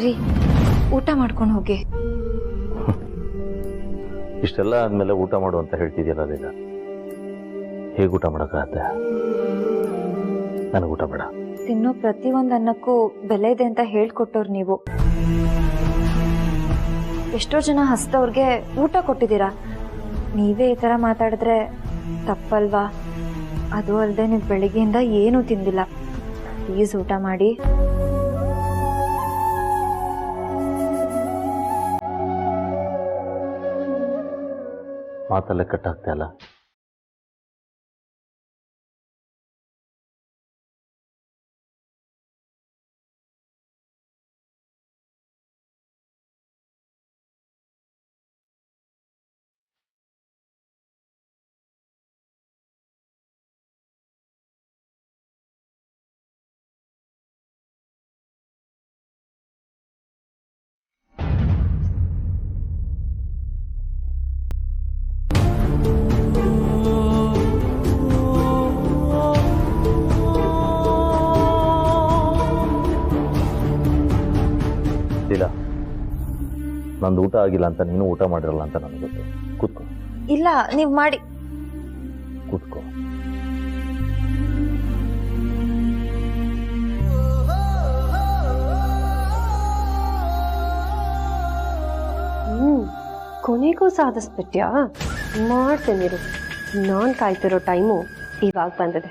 ರೀ ಊಟ ಮಾಡ್ಕೊಂಡು ಹೋಗಿ. ಇಷ್ಟೆಲ್ಲ ಆದ್ಮೇಲೆ ಊಟ ಮಾಡು ಅಂತ ಹೇಳ್ತಿದ್ಯಲ್ಲ ಲೀಲಾ, ಹೇಗೆ ಊಟ ಮಾಡೋಕ್ಕಾಗತ್ತೆ? ನನಗೆ ಊಟ ಬೇಡ. ತಿನ್ನೋ ಪ್ರತಿಯೊಂದು ಅನ್ನಕ್ಕೂ ಬೆಲೆ ಇದೆ ಅಂತ ಹೇಳ್ಕೊಟ್ಟವ್ರು ನೀವು. ಎಷ್ಟೋ ಜನ ಹಸ್ತವ್ರಿಗೆ ಊಟ ಕೊಟ್ಟಿದ್ದೀರಾ, ನೀವೇ ಈ ಥರ ಮಾತಾಡಿದ್ರೆ ತಪ್ಪಲ್ವಾ? ಅದು ಅಲ್ಲದೆ ನೀವು ಬೆಳಿಗ್ಗೆಯಿಂದ ಏನೂ ತಿಂದಿಲ್ಲ. ಪ್ಲೀಸ್ ಊಟ ಮಾಡಿ. ಮಾತಲ್ಲೇ ಕಟ್ಟಾಗ್ತಾ ಇಲ್ಲ. ಲೀಲಾ, ನಂದು ಊಟ ಆಗಿಲ್ಲ ಅಂತ ನೀನು ಊಟ ಮಾಡಿರಲ್ಲ ಅಂತ ನನಗೆ ಗೊತ್ತು. ಕೂತ್ಕೋ. ಇಲ್ಲ, ನೀವು ಮಾಡಿ. ಕೂತ್ಕೋ. ಕೊನೆಗೂ ಸಾಧಿಸ್ಬಿಟ್ಯಾ? ಮಾಡ್ತೇನಿರು. ನಾನು ಕಾಯ್ತಿರೋ ಟೈಮು ಇವಾಗ ಬಂದಿದೆ.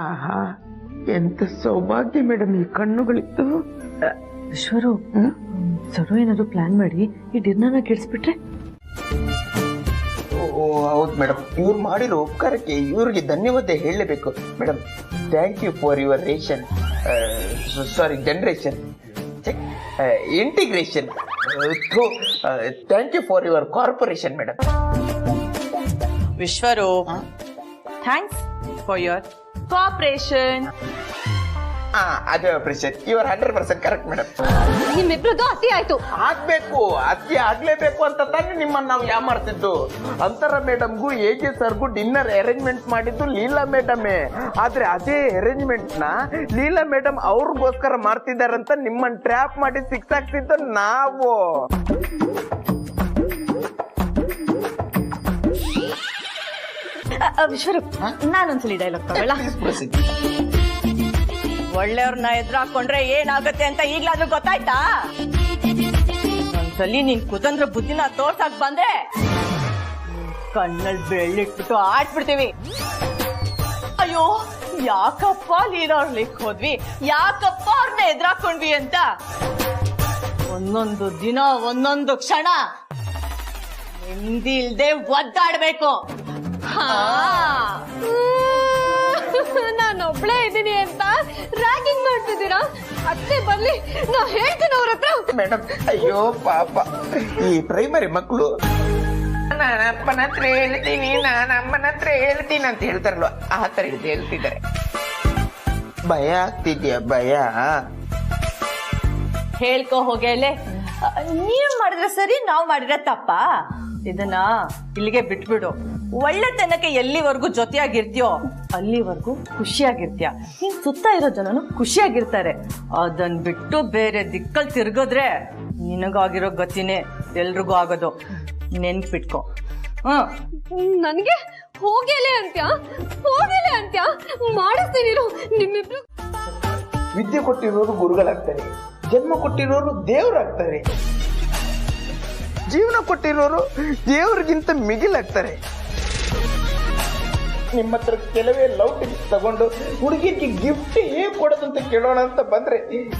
ಆಹಾ, ಎಂತ ಸೌಭಾಗ್ಯ ಮೇಡಮ್ ಈ ಕಣ್ಣುಗಳಿತ್ತು. ವಿಶ್ವರು, ಸರು ಏನಾದ್ರು ಪ್ಲಾನ್ ಮಾಡಿ ಈ ಡಿನ್ನರ್ನ ಕೆಡಿಸ್ಬಿಟ್ರೆ? ಓ ಹೌದು ಮೇಡಮ್, ಇವ್ರು ಮಾಡಿರೋ ಉಪಕಾರಕ್ಕೆ ಇವ್ರಿಗೆ ಧನ್ಯವಾದ ಹೇಳಲೇಬೇಕು madam. Thank you for your ration, sorry generation, integration. Thank you for your corporation madam. ವಿಶ್ವರು, ಥ್ಯಾಂಕ್ಸ್ ಫಾರ್ ಯುವರ್ ಕೋಆಪರೇಷನ್. ಅದೇ operation. You are 100% correct madam. ನಿಮ್ಮಿಬ್ರದ್ದು ಅತಿ ಆಯ್ತು. ಆಗ್ಬೇಕು, ಅತಿ ಆಗ್ಲೇಬೇಕು ಅಂತ ತಾನೇ ನಿಮ್ಮನ್ನ ನಾವು ಯಾಮಾಡ್ತಿದ್ದು. ಅಂತರ ಮೇಡಮ್ಗೂ ಎಜೆ ಸರ್ಗೂ ಡಿನ್ನರ್ ಅರೇಂಜ್ಮೆಂಟ್ ಮಾಡಿದ್ದು ಲೀಲಾ ಮೇಡಮೇ. ಆದ್ರೆ ಅದೇ ಅರೇಂಜ್ಮೆಂಟ್ ನ ಲೀಲಾ ಮೇಡಮ್ ಅವ್ರಿಗೋಸ್ಕರ ಮಾಡ್ತಿದಾರಂತ ನಿಮ್ಮನ್ನ ಟ್ರ್ಯಾಪ್ ಮಾಡಿ ಸಿಕ್ಸ್ ಆಗ್ತಿದ್ದು ನಾವು. ವಿಶ್ವರು, ನಾನೊಂದ್ಸಲಿ ಡೈಲಾಗ್ ತಗೊಳ್ಳ. ಒಳ್ಳೆಯವ್ರನ್ನ ಎದುರಾಕೊಂಡ್ರೆ ಏನಾಗತ್ತೆ ಅಂತ ಈಗ್ಲಾದ್ರೂ ಗೊತ್ತಾಯ್ತಾ? ಒಂದ್ಸಲಿ ನೀನ್ ಕುತಂತ್ರ ಬುದ್ಧಿನ ತೋರ್ಸಕ್ ಬಂದ್ರೆ ಕಣ್ಣಲ್ಲಿ ಬೆಳ್ಳಿಟ್ಬಿಟ್ಟು ಆಡ್ಬಿಡ್ತೀವಿ. ಅಯ್ಯೋ, ಯಾಕಪ್ಪ ಲೀಲಾರ್ಲಿಕ್ ಹೋದ್ವಿ, ಯಾಕಪ್ಪ ಅವ್ರನ್ನ ಎದುರಾಕೊಂಡ್ವಿ ಅಂತ ಒಂದೊಂದು ದಿನ ಒಂದೊಂದು ಕ್ಷಣ ನೆಮ್ಮದಿ ಇಲ್ದೆ ಒದ್ದಾಡ್ಬೇಕು. ನಾನೊಬ್ಳೇ ಇದ್ದೀನಿ ಅಂತ ರ್ಯಾಗಿಂಗ್ ಮಾಡ್ತಿದ್ದೀರಾ? ಅತ್ತೆ ಬರ್ಲಿ, ನಾ ಹೇಳ್ತೀನಿ ಅವ್ರ ಹತ್ರ. ಮೇಡಮ್, ಅಯ್ಯೋ ಪಾಪ ಈ ಪ್ರೈಮರಿ ಮಕ್ಕಳು ನಾನು ಅಪ್ಪನ ಹತ್ರ ಹೇಳ್ತೀನಿ, ನಾನು ಅಮ್ಮನ ಹತ್ರ ಹೇಳ್ತೀನಿ ಅಂತ ಹೇಳ್ತಾರಲ್ವ, ಆ ತರ ಹೇಳ್ತಿದ್ದಾರೆ. ಭಯ ಆಗ್ತಿದ್ಯಾ? ಭಯ ಹೇಳ್ಕೊ ಹೋಗಲೇ. ನೀವ್ ಮಾಡಿದ್ರೆ ಸರಿ, ನಾವ್ ಮಾಡಿದ್ರೆ ತಪ್ಪ? ಇದನ್ನ ಇಲ್ಲಿಗೆ ಬಿಟ್ಬಿಡು. ಒಳ್ಳೆತನಕ್ಕೆ ಎಲ್ಲಿವರೆಗೂ ಜೊತೆಯಾಗಿರ್ತೀಯೋ ಅಲ್ಲಿವರೆಗೂ ಖುಷಿಯಾಗಿರ್ತೀಯ. ನಿನ್ ಸುತ್ತ ಇರೋ ಜನನು ಖುಷಿಯಾಗಿರ್ತಾರೆ. ಅದನ್ ಬಿಟ್ಟು ಬೇರೆ ದಿಕ್ಕಲ್ಲಿ ತಿರ್ಗಿದ್ರೆ ನಿನಗಾಗಿರೋ ಗತಿನೇ ಎಲ್ರಿಗೂ ಆಗೋದು. ನೆನ್ಪಿಟ್ಕೊ. ನನ್ಗೆ ಹೋಗಲೇ ಅಂತ್ಯ, ಹೋಗಲೇ ಅಂತ್ಯ ಮಾಡಿಸ್ತೀನಿ ನಿಮ್ಮಿಬ್ರು. ವಿದ್ಯೆ ಕೊಟ್ಟಿರೋರು ಗುರುಗಳಾಗ್ತಾರೆ, ಜನ್ಮ ಕೊಟ್ಟಿರೋರು ದೇವರಾಗ್ತಾರೆ, ಜೀವನ ಕೊಟ್ಟಿರೋರು ದೇವ್ರಿಗಿಂತ ಮಿಗಿಲಾಗ್ತಾರೆ. ನಿಮ್ಮ ಹತ್ರ ಕೆಲವೇ ಲವ್ ಟಿಪ್ಸ್ ತಗೊಂಡು ಹುಡುಗಿಗೆ ಗಿಫ್ಟ್ ಹೇಗೆ ಕೊಡೋದು ಅಂತ ಕೇಳೋಣ ಅಂತ ಬಂದ್ರೆ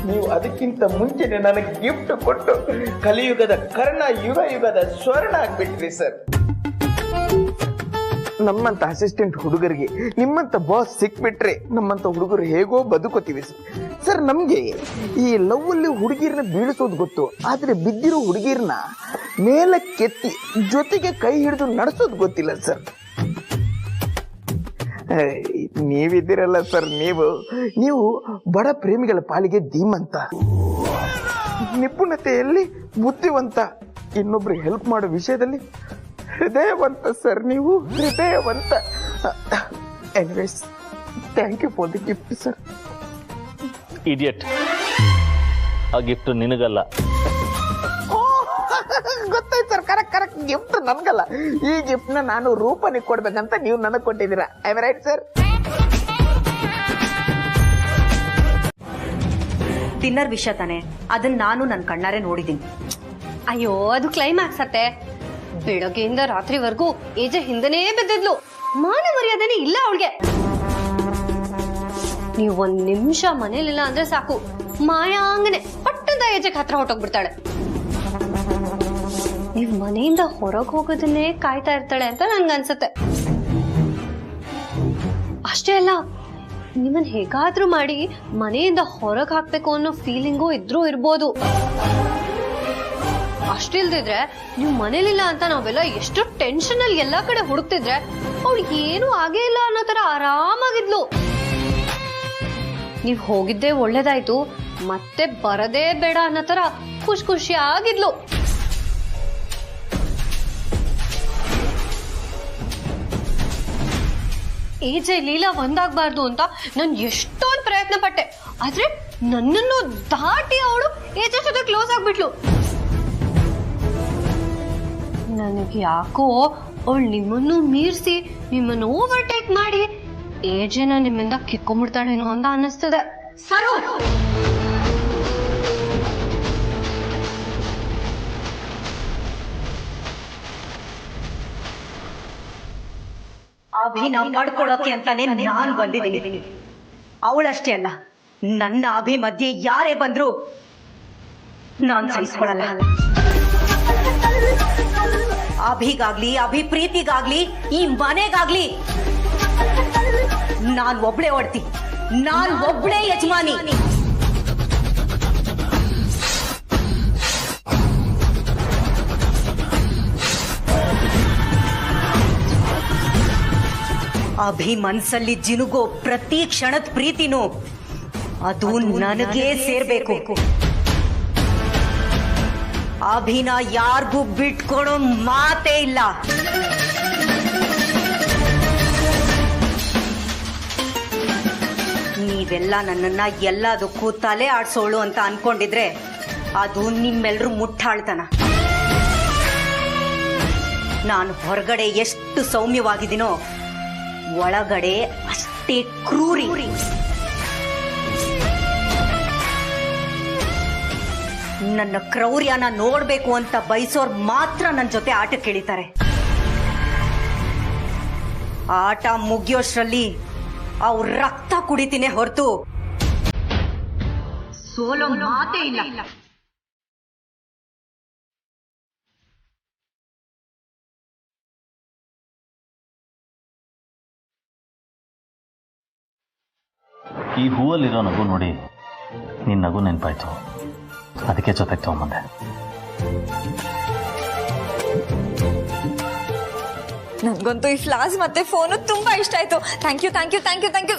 ನೀವು ಅದಕ್ಕಿಂತ ಮುಂಚೆನೆ ನನಗೆ ಗಿಫ್ಟ್ ಕೊಟ್ಟು ಕಲಿಯುಗದ ಕರ್ಣ, ಯುಗ ಯುಗದ ಸ್ವರ್ಣ ಆಗ್ಬಿಟ್ರಿ ಸರ್. ನಮ್ಮಂತ ಅಸಿಸ್ಟೆಂಟ್ ಹುಡುಗರಿಗೆ ನಿಮ್ಮಂತ ಬಾಸ್ ಸಿಕ್ಬಿಟ್ರೆ ನಮ್ಮಂತ ಹುಡುಗರು ಹೇಗೋ ಬದುಕೋತೀವಿ ಸರ್. ನಮ್ಗೆ ಈ ಲವ್ ಅಲ್ಲಿ ಹುಡುಗಿರ್ನ ಬೀಳಿಸೋದು ಗೊತ್ತು, ಆದ್ರೆ ಬಿದ್ದಿರೋ ಹುಡುಗಿರ್ನ ಮೇಲಕ್ಕೆತ್ತಿ ಜೊತೆಗೆ ಕೈ ಹಿಡಿದು ನಡೆಸೋದು ಗೊತ್ತಿಲ್ಲ ಸರ್. ನೀವಿದ್ದೀರಲ್ಲ ಸರ್, ನೀವು ಬಡ ಪ್ರೇಮಿಗಳ ಪಾಲಿಗೆ ಧೀಮಂತ, ನಿಪುಣತೆಯಲ್ಲಿ ಬುದ್ಧಿವಂತ, ಇನ್ನೊಬ್ರಿಗೆ ಹೆಲ್ಪ್ ಮಾಡೋ ವಿಷಯದಲ್ಲಿ ಹೃದಯವಂತ ಸರ್. ನೀವು ಹೃದಯವಂತ. Anyways, thank you for the gift sir. Idiot, ಆ ಗಿಫ್ಟ್ ನಿನಗಲ್ಲ. ಗೊತ್ತಾಯ್ತು ಸರ್, ಕರೆಕ್ಟ್ ಗಿಫ್ಟ್ ನನ್ಗಲ್ಲ. ಈ ಗಿಫ್ಟ್ ನ ನಾನು ರೂಪನಿಗೆ ಕೊಡ್ಬೇಕಂತ ನೀವು ನನಗೆ ಕೊಟ್ಟಿದ್ದೀರಾ. I am right sir? Dinner ವಿಷಯ ತಾನೆ, ಅದನ್ನ ನಾನು ನನ್ನ ಕಣ್ಣಾರೆ ನೋಡಿದ್ದೀನಿ. ಅಯ್ಯೋ, ಅದು ಕ್ಲೈಮ್ಯಾಕ್ಸ್ ಅತ್ತೆ. ಬೆಳಗ್ಗೆಯಿಂದ ರಾತ್ರಿವರೆಗೂ ಏಜೆ ಹಿಂದನೇ ಬಿದ್ದಿದ್ಲು. ಮಾನ ಮರ್ಯಾದೆನೇ ಇಲ್ಲ ಅವಳಿಗೆ. ನೀವು 1 ನಿಮಿಷ ಮನೇಲಿಲ್ಲ ಅಂದ್ರೆ ಸಾಕು, ಮಾಯಾಂಗನೆ ಪಟ್ಟದ ಏಜೆಗೆ ಹತ್ರ ಹೊಟ್ಟೋಗ್ಬಿಡ್ತಾಳೆ. ನೀವ್ ಮನೆಯಿಂದ ಹೊರಗೆ ಹೋಗೋದನ್ನೇ ಕಾಯ್ತಾ ಇರ್ತಾಳೆ ಅಂತ ನನ್ಗನ್ಸತ್ತೆ. ಅಷ್ಟೇ ಅಲ್ಲ, ನಿಮ್ಮನ್ ಹೇಗಾದ್ರೂ ಮಾಡಿ ಮನೆಯಿಂದ ಹೊರಗೆ ಹಾಕ್ಬೇಕು ಅನ್ನೋ ಫೀಲಿಂಗು ಇದ್ರೂ ಇರ್ಬೋದು. ಅಷ್ಟಿಲ್ದಿದ್ರೆ ನೀವು ಮನೇಲಿಲ್ಲ ಅಂತ ನಾವೆಲ್ಲ ಎಷ್ಟು ಟೆನ್ಷನ್ ಅಲ್ಲಿ ಎಲ್ಲಾ ಕಡೆ ಹುಡುಕ್ತಿದ್ರೆ ಅವಳಿಗೆ ಏನು ಆಗೇ ಇಲ್ಲ ಅನ್ನೋ ತರ ಆರಾಮಾಗಿದ್ಲು. ನೀವ್ ಹೋಗಿದ್ದೇ ಒಳ್ಳೇದಾಯ್ತು, ಮತ್ತೆ ಬರದೇ ಬೇಡ ಅನ್ನೋ ತರ ಖುಷಿ ಆಗಿದ್ಲು. ಏಜೆ ಲೀಲಾ ಒಂದಾಗಬಾರ್ದು ಅಂತ ನಾನು ಎಷ್ಟೊಂದು ಪ್ರಯತ್ನ ಪಟ್ಟೆ, ಆದ್ರೆ ನನ್ನನ್ನು ದಾಟಿ ಅವಳು ಏಜೆ ಜೊತೆ ಕ್ಲೋಸ್ ಆಗ್ಬಿಟ್ಲು. ನನಗೆ ಯಾಕೋ ಅವಳು ನಿಮ್ಮನ್ನು ಮೀರಿಸಿ ನಿಮ್ಮನ್ನು ಓವರ್ಟೇಕ್ ಮಾಡಿ ಏಜೆನ ನಿಮ್ಮಿಂದ ಕಿತ್ಕೊಂಡ್ಬಿಡ್ತಾಳೇನೋ ಅಂತ ಅನ್ನಿಸ್ತದೆ. ಸರು, ಅಭಿನ ಪಡ್ಕೊಳ್ಳೋಕೆ ಅಂತಾನೆ ನಾನು ಬಂದಿದ್ದೀನಿ. ಅವಳಷ್ಟೇ ಅಲ್ಲ, ನನ್ನ ಅಭಿ ಮಧ್ಯೆ ಯಾರೇ ಬಂದ್ರು ನಾನು ಸಹಿಸ್ಕೊಳಲ್ಲ. ಅಭಿಗಾಗ್ಲಿ, ಅಭಿ ಪ್ರೀತಿಗಾಗ್ಲಿ, ಈ ಮನೆಗಾಗ್ಲಿ ನಾನ್ ಒಬ್ಳೆ ಓಡ್ತಿ, ನಾನ್ ಒಬ್ಳೆ ಯಜಮಾನಿ. ಅಭಿ ಮನ್ಸಲ್ಲಿ ಜಿನುಗೋ ಪ್ರತಿ ಕ್ಷಣದ ಪ್ರೀತಿನೂ ಅದು ನನಗೇ ಸೇರ್ಬೇಕು. ಅಭಿನ ಯಾರಿಗೂ ಬಿಟ್ಕೊಡೋ ಮಾತೇ ಇಲ್ಲ. ನೀವೆಲ್ಲ ನನ್ನನ್ನ ಎಲ್ಲದಕ್ಕೂ ತಲೆ ಆಡ್ಸೋಳು ಅಂತ ಅನ್ಕೊಂಡಿದ್ರೆ ಅದು ನಿಮ್ಮೆಲ್ರೂ ಮುಟ್ಟಾಳ್ತನ. ನಾನು ಹೊರಗಡೆ ಎಷ್ಟು ಸೌಮ್ಯವಾಗಿದ್ದೀನೋ ಒಳಗಡೆ ಅಷ್ಟೇ ಕ್ರೂರಿ. ನನ್ನ ಕ್ರೌರ್ಯನ ನೋಡ್ಬೇಕು ಅಂತ ಬಯಸೋರ್ ಮಾತ್ರ ನನ್ನ ಜೊತೆ ಆಟಕ್ಕೆ ಇಳಿತಾರೆ. ಆಟ ಮುಗಿಯೋಷ್ಟ್ರಲ್ಲಿ ಅವ್ರ ರಕ್ತ ಕುಡಿತೀನಿ ಹೊರತು ಸೋಲೋ ಮಾತೇ ಇಲ್ಲ. ಈ ಹೂವಲ್ಲಿರೋ ನಗು ನೋಡಿ ನಿನ್ನ ನಗು ನೆನಪಾಯ್ತು, ಅದಕ್ಕೆ ಜೊತೆಗೆ ತಗೊಂಬಂದೆ. ನನ್ಗಂತೂ ಈ ಫ್ಲಾಸ್ ಮತ್ತೆ ಫೋನು ತುಂಬಾ ಇಷ್ಟ ಆಯ್ತು. Thank you thank you thank you thank you.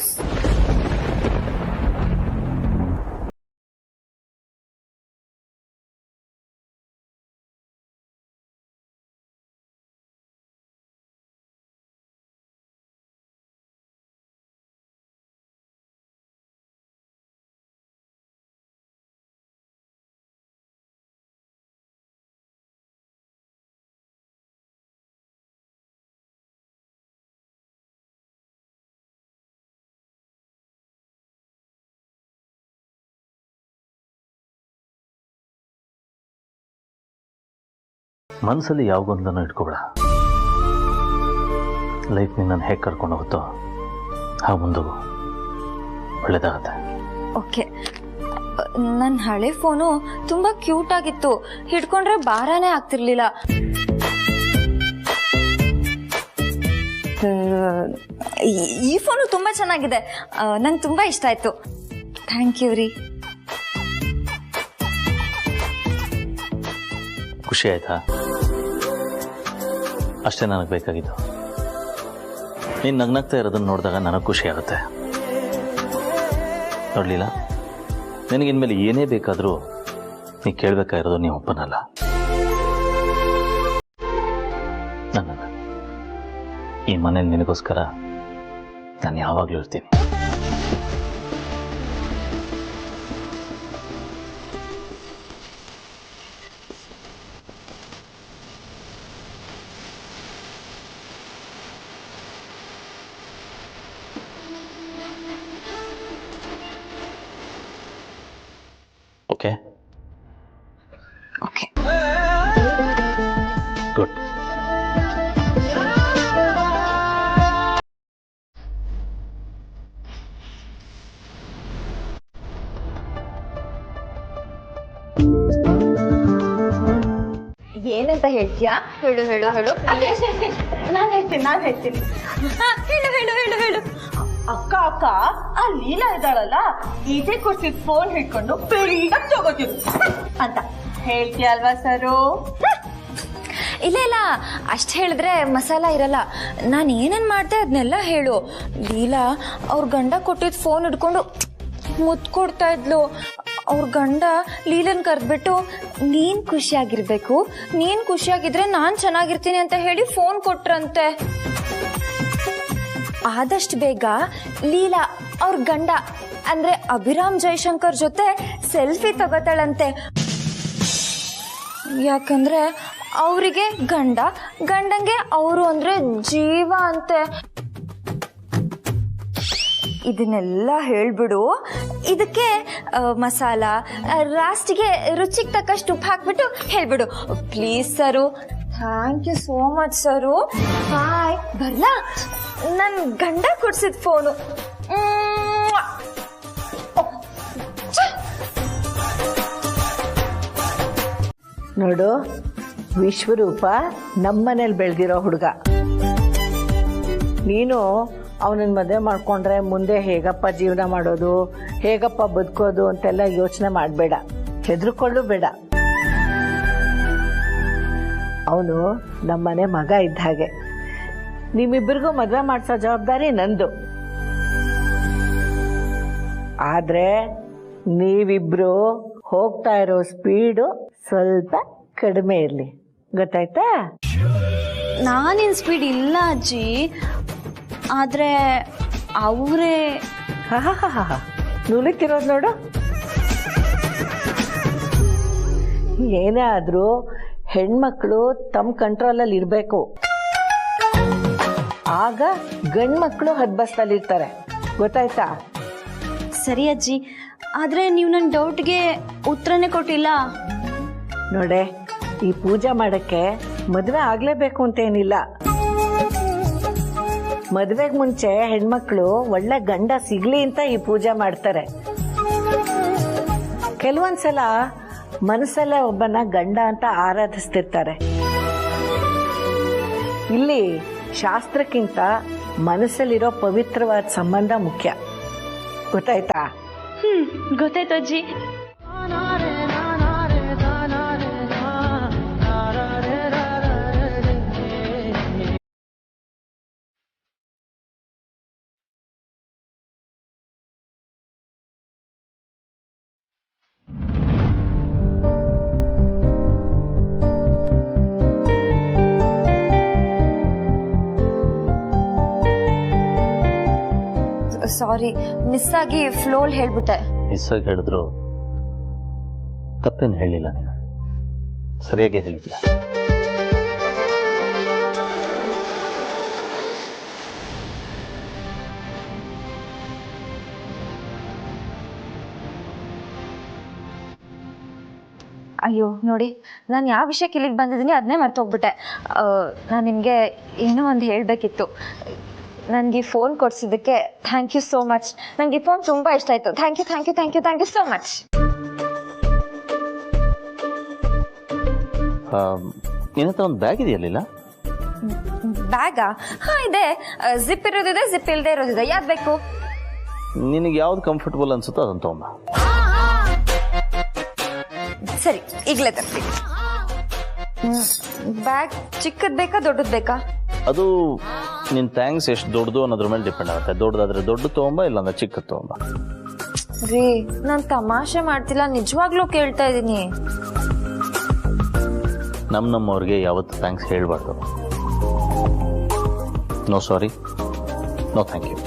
ಮನಸ್ಸಲ್ಲಿ ಯಾವ ಗೊಂದಲನೂ ಇಟ್ಕೋಬೇಡ. ಲೈಫ್ ನಿನ್ನನ್ನು ಹೇಗೆ ಕರ್ಕೊಂಡು ಹೋಗುತ್ತೋ ಆ ಮುಂದೆ ಒಳ್ಳೇದಾಗತ್ತೆ. ಓಕೆ, ನನ್ನ ಹಳೆ ಫೋನು ತುಂಬಾ ಕ್ಯೂಟ್ ಆಗಿತ್ತು, ಹಿಡ್ಕೊಂಡ್ರೆ ಭಾರನೇ ಆಗ್ತಿರ್ಲಿಲ್ಲ. ಈ ಫೋನು ತುಂಬ ಚೆನ್ನಾಗಿದೆ, ನಂಗೆ ತುಂಬ ಇಷ್ಟ ಆಯಿತು. ಥ್ಯಾಂಕ್ ಯು ರೀ. ಖುಷಿ ಆಯ್ತಾ? ಅಷ್ಟೇ ನನಗೆ ಬೇಕಾಗಿತ್ತು. ನೀನು ನಗ್ನಗ್ತಾ ಇರೋದನ್ನ ನೋಡಿದಾಗ ನನಗೆ ಖುಷಿ ಆಗುತ್ತೆ. ನೋಡಲಿಲ್ಲ, ನಿನಗಿನ್ಮೇಲೆ ಏನೇ ಬೇಕಾದರೂ ನೀ ಕೇಳಬೇಕಾಗಿರೋದು ನೀವು ಒಪ್ಪನಲ್ಲ. ನನ್ನನ್ನು ಈ ಮನೇಲಿ ನಿನಗೋಸ್ಕರ ನಾನು ಯಾವಾಗಲೂ ಇರ್ತೀನಿ. Okay okay. ಗುಡ್. ಏನಂತ ಹೇಳ್ತೀಯಾ? ಹೇಳು ಹೇಳು ಹೇಳು. ನಾನು ಹೇಳ್ತೀನಿ. ಹೇಳು ಹೇಳು ಹೇಳು ಹೇಳು. ಅಕ್ಕ ಆ ಲೀಲಾ ಇದ್ದಾಳಲ್ಲ, ಈಜೆ ಕೊಡ್ಸಿದ್ ಫೋನ್ ಹಿಡ್ಕೊಂಡು ಬೇಗ ತಗೋತೀವಿ ಅಂತ ಹೇಳ್ತೀಯ ಅಲ್ವಾ ಸರು? ಇಲ್ಲ ಇಲ್ಲ, ಅಷ್ಟು ಹೇಳಿದ್ರೆ ಮಸಾಲ ಇರಲ್ಲ. ನಾನು ಏನೇನು ಮಾಡ್ದೆ ಅದನ್ನೆಲ್ಲ ಹೇಳು. ಲೀಲಾ ಅವ್ರ ಗಂಡ ಕೊಟ್ಟಿದ್ದ ಫೋನ್ ಹಿಡ್ಕೊಂಡು ಮುತ್ತು ಕೊಡ್ತಾ ಇದ್ಲು. ಅವ್ರ ಗಂಡ ಲೀಲನ್ ಕರೆದ್ಬಿಟ್ಟು ನೀನ್ ಖುಷಿಯಾಗಿರ್ಬೇಕು, ನೀನ್ ಖುಷಿಯಾಗಿದ್ರೆ ನಾನ್ ಚೆನ್ನಾಗಿರ್ತೀನಿ ಅಂತ ಹೇಳಿ ಫೋನ್ ಕೊಟ್ರಂತೆ. ಆದಷ್ಟು ಬೇಗ ಲೀಲಾ ಅವ್ರ ಗಂಡ ಅಂದ್ರೆ ಅಭಿರಾಮ್ ಜೈಶಂಕರ್ ಜೊತೆ ಸೆಲ್ಫಿ ತಗೋತಾಳಂತೆ. ಯಾಕಂದ್ರೆ ಅವರಿಗೆ ಗಂಡಂಗೆ ಅವರು ಅಂದ್ರೆ ಜೀವ ಅಂತೆ. ಇದನ್ನೆಲ್ಲ ಹೇಳ್ಬಿಡು. ಇದಕ್ಕೆ ಮಸಾಲ ಲಾಸ್ಟಿಗೆ ರುಚಿಗೆ ತಕ್ಕಷ್ಟು ಉಪ್ಪು ಹಾಕ್ಬಿಟ್ಟು ಹೇಳ್ಬಿಡು please sir. Thank you so much sir. Bye. ಬರ್ಲಾ? ನನ್ ಗಂಡ ಕೊಡ್ಸಿದ ಫೋನು. ನೋಡು, ವಿಶ್ವರೂಪ ನಮ್ಮನೇಲಿ ಬೆಳೆದಿರೋ ಹುಡುಗ. ನೀನು ಅವನನ್ನ ಮದುವೆ ಮಾಡ್ಕೊಂಡ್ರೆ ಮುಂದೆ ಹೇಗಪ್ಪ ಜೀವನ ಮಾಡೋದು, ಹೇಗಪ್ಪ ಬದುಕೋದು ಅಂತೆಲ್ಲ ಯೋಚನೆ ಮಾಡಬೇಡ, ಹೆದರ್ಕೊಳ್ಳು ಬೇಡ. ಅವನು ನಮ್ಮನೆ ಮಗ ಇದ್ದ ಹಾಗೆ. ನಿಮ್ಮಿಬ್ಬರಿಗೂ ಮದುವೆ ಮಾಡಿಸೋ ಜವಾಬ್ದಾರಿ ನಂದು. ಆದ್ರೆ ನೀವಿಬ್ರು ಹೋಗ್ತಾ ಇರೋ ಸ್ಪೀಡು ಸ್ವಲ್ಪ ಕಡಿಮೆ ಇರಲಿ, ಗೊತ್ತಾಯ್ತಾ? ನಾನಿನ್ ಸ್ಪೀಡ್ ಇಲ್ಲ ಅಜ್ಜಿ, ಆದ್ರೆ ಅವರೇ ನುಲಿತಿರೋದು ನೋಡು. ಏನೇ ಆದ್ರೂ ಹೆಣ್ಮಕ್ಳು ತಮ್ಮ ಕಂಟ್ರೋಲಲ್ಲಿ ಇರಬೇಕು. ಆಗ ಗಂಡ್ಮಕ್ಳು ಹದ್ಬಸ್ತಲ್ಲಿ ಇರ್ತಾರೆ, ಗೊತ್ತಾಯ್ತಾ? ಸರಿ ಅಜ್ಜಿ, ಆದ್ರೆ ನೀವು ನನ್ನ ಡೌಟ್ಗೆ ಉತ್ತರನೇ ಕೊಟ್ಟಿಲ್ಲ. ನೋಡೆ, ಈ ಪೂಜೆ ಮಾಡಕ್ಕೆ ಮದುವೆ ಆಗ್ಲೇಬೇಕು ಅಂತೇನಿಲ್ಲ. ಮದುವೆಗೆ ಮುಂಚೆ ಹೆಣ್ಮಕ್ಳು ಒಳ್ಳೆ ಗಂಡ ಸಿಗ್ಲಿ ಅಂತ ಈ ಪೂಜೆ ಮಾಡ್ತಾರೆ. ಕೆಲವೊಂದ್ಸಲ ಮನಸ್ಸಲ್ಲೇ ಒಬ್ಬನ ಗಂಡ ಅಂತ ಆರಾಧಿಸ್ತಿರ್ತಾರೆ. ಇಲ್ಲಿ ಶಾಸ್ತ್ರಕ್ಕಿಂತ ಮನಸ್ಸಲ್ಲಿರೋ ಪವಿತ್ರವಾದ ಸಂಬಂಧ ಮುಖ್ಯ, ಗೊತ್ತಾಯ್ತಾ? ಗೊತ್ತಾಯ್ತು ಅಜ್ಜಿ. ಸಾರಿ, ಮಿಸ್ ಆಗಿ ಫ್ಲೋಲ್ ಹೇಳ್ಬಿಟ್ಟೆ. ಮಿಸ್ಸಾಗಿ ಹೇಳಿದ್ರು ತಪ್ಪೇನು ಹೇಳಿಲ್ಲ, ನೀನು ಸರಿಯಾಗಿ ಹೇಳಿದ್ದೆ. ಅಯ್ಯೋ ನೋಡಿ, ನಾನು ಯಾವ ವಿಷಯಕ್ಕೆ ಇಲ್ಲಿಗೆ ಬಂದಿದ್ದೀನಿ ಅದನ್ನೇ ಮರ್ತೋಗ್ಬಿಟ್ಟೆ. ನಾನು ನಿಮಗೆ ಏನೋ ಒಂದು ಹೇಳಬೇಕಿತ್ತು. ನನಗೆ ಈ ಫೋನ್ ಕೊಡಿಸಿದ್ದಕ್ಕೆ ಥ್ಯಾಂಕ್ ಯು ಸೋ ಮಚ್. ನನಗೆ ಈ ಫೋನ್ ತುಂಬ ಇಷ್ಟ ಆಯಿತು. Thank you thank you thank you thank you so much. ನಿನ್ನ ಹತ್ರ ಒಂದು ಬ್ಯಾಗ್ ಇದೆಯಲ್ಲ? ಬ್ಯಾಗಾ? ಹಾ ಇದೆ. ಜಿಪ್ ಇರೋದಿದೆ, ಜಿಪ್ ಇಲ್ಲದೆ ಇರೋದಿದೆ. ಯಾವ್ದು ಬೇಕು? ನಿನಗೆ ಯಾವ್ದು ಕಂಫರ್ಟಬಲ್ ಅನ್ಸುತ್ತೋ ಅದನ್ನು ತಗೊಂಬ. ಸರಿ, ಈಗಲೇ ತರ್ತೀನಿ. ಬ್ಯಾಗ್ ಚಿಕ್ಕದ್ ಬೇಕಾ ದೊಡ್ಡದ್ ಬೇಕಾ? ಅದು ನಿನ್ನ ಥ್ಯಾಂಕ್ಸ್ ಎಷ್ಟು ದೊಡ್ಡದು ಅನ್ನೋದ್ರ ಮೇಲೆ ಡಿಪೆಂಡ್ ಆಗುತ್ತೆ. ದೊಡ್ಡದಾದ್ರೆ ದೊಡ್ಡ ತಗೊಂಬ, ಇಲ್ಲಾಂದ್ರೆ ಚಿಕ್ಕದ್ ತಗೊಂಬ. ರೀ, ನಾನು ತಮಾಷೆ ಮಾಡ್ತಿಲ್ಲ, ನಿಜವಾಗ್ಲೂ ಕೇಳ್ತಾ ಇದ್ದೀನಿ. ನಮ್ಮವ್ರಿಗೆ ಯಾವತ್ತು ಥ್ಯಾಂಕ್ಸ್ ಹೇಳ್ಬಾರ್ದು. No sorry, no thank you.